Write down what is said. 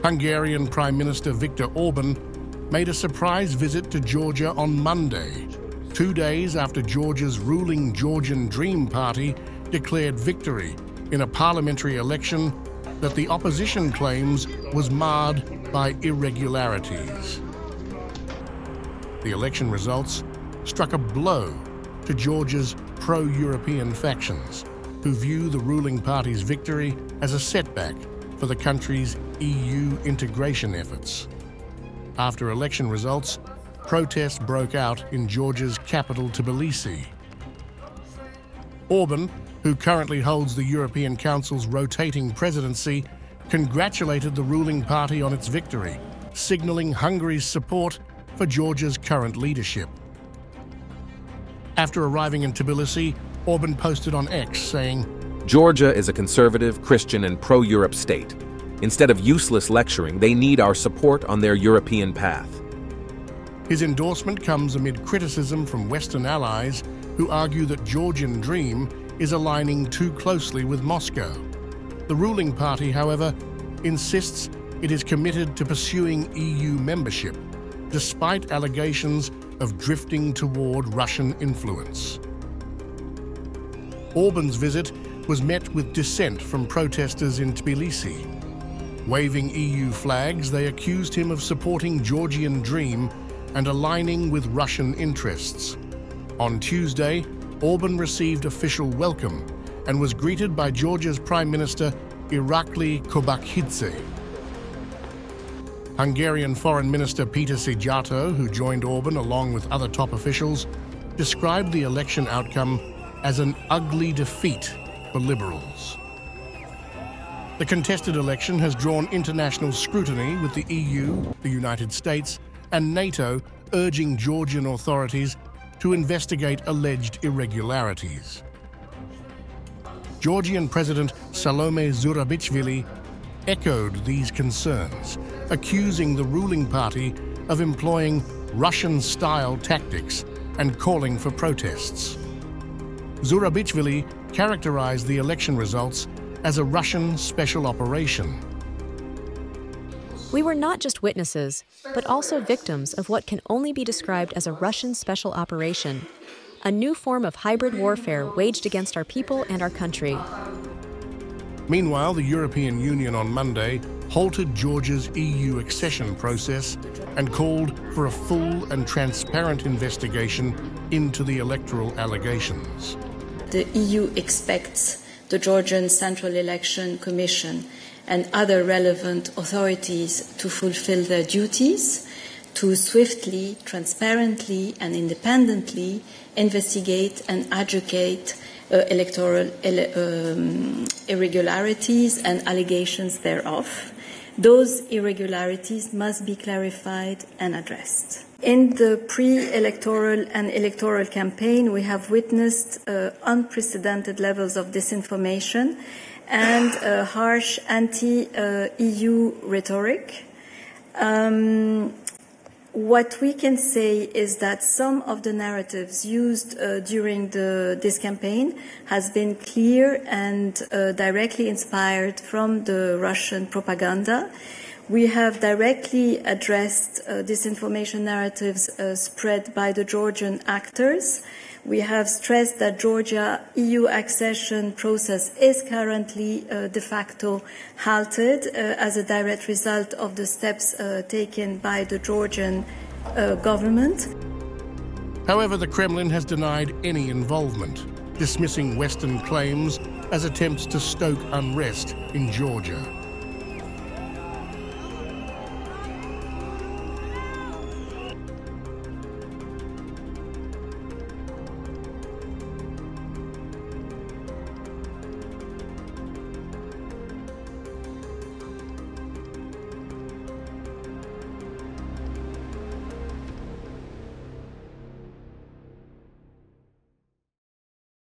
Hungarian Prime Minister Viktor Orban made a surprise visit to Georgia on Monday, 2 days after Georgia's ruling Georgian Dream party declared victory in a parliamentary election that the opposition claims was marred by irregularities. The election results struck a blow to Georgia's pro-European factions, who view the ruling party's victory as a setback for the country's EU integration efforts. After election results, protests broke out in Georgia's capital, Tbilisi. Orban, who currently holds the European Council's rotating presidency, congratulated the ruling party on its victory, signaling Hungary's support for Georgia's current leadership. After arriving in Tbilisi, Orban posted on X saying, "Georgia is a conservative, Christian, and pro-Europe state. Instead of useless lecturing, they need our support on their European path." His endorsement comes amid criticism from Western allies who argue that Georgian Dream is aligning too closely with Moscow. The ruling party, however, insists it is committed to pursuing EU membership, despite allegations of drifting toward Russian influence. Orban's visit was met with dissent from protesters in Tbilisi. Waving EU flags, they accused him of supporting Georgian Dream and aligning with Russian interests. On Tuesday, Orban received official welcome and was greeted by Georgia's Prime Minister Irakli Kobakhidze. Hungarian Foreign Minister Peter Szijjártó, who joined Orban along with other top officials, described the election outcome as an ugly defeat for liberals. The contested election has drawn international scrutiny, with the EU, the United States, and NATO urging Georgian authorities to investigate alleged irregularities. Georgian President Salome Zourabichvili echoed these concerns, accusing the ruling party of employing Russian-style tactics and calling for protests. Zourabichvili characterized the election results as a Russian special operation. "We were not just witnesses, but also victims of what can only be described as a Russian special operation, a new form of hybrid warfare waged against our people and our country." Meanwhile, the European Union on Monday halted Georgia's EU accession process and called for a full and transparent investigation into the electoral allegations. The EU expects the Georgian Central Election Commission and other relevant authorities to fulfill their duties, to swiftly, transparently, and independently investigate and adjudicate electoral irregularities and allegations thereof. Those irregularities must be clarified and addressed. In the pre-electoral and electoral campaign, we have witnessed unprecedented levels of disinformation and harsh anti-EU rhetoric. What we can say is that some of the narratives used during this campaign has been clear and directly inspired from the Russian propaganda. We have directly addressed disinformation narratives spread by the Georgian actors. We have stressed that Georgia EU accession process is currently de facto halted as a direct result of the steps taken by the Georgian government. However, the Kremlin has denied any involvement, dismissing Western claims as attempts to stoke unrest in Georgia.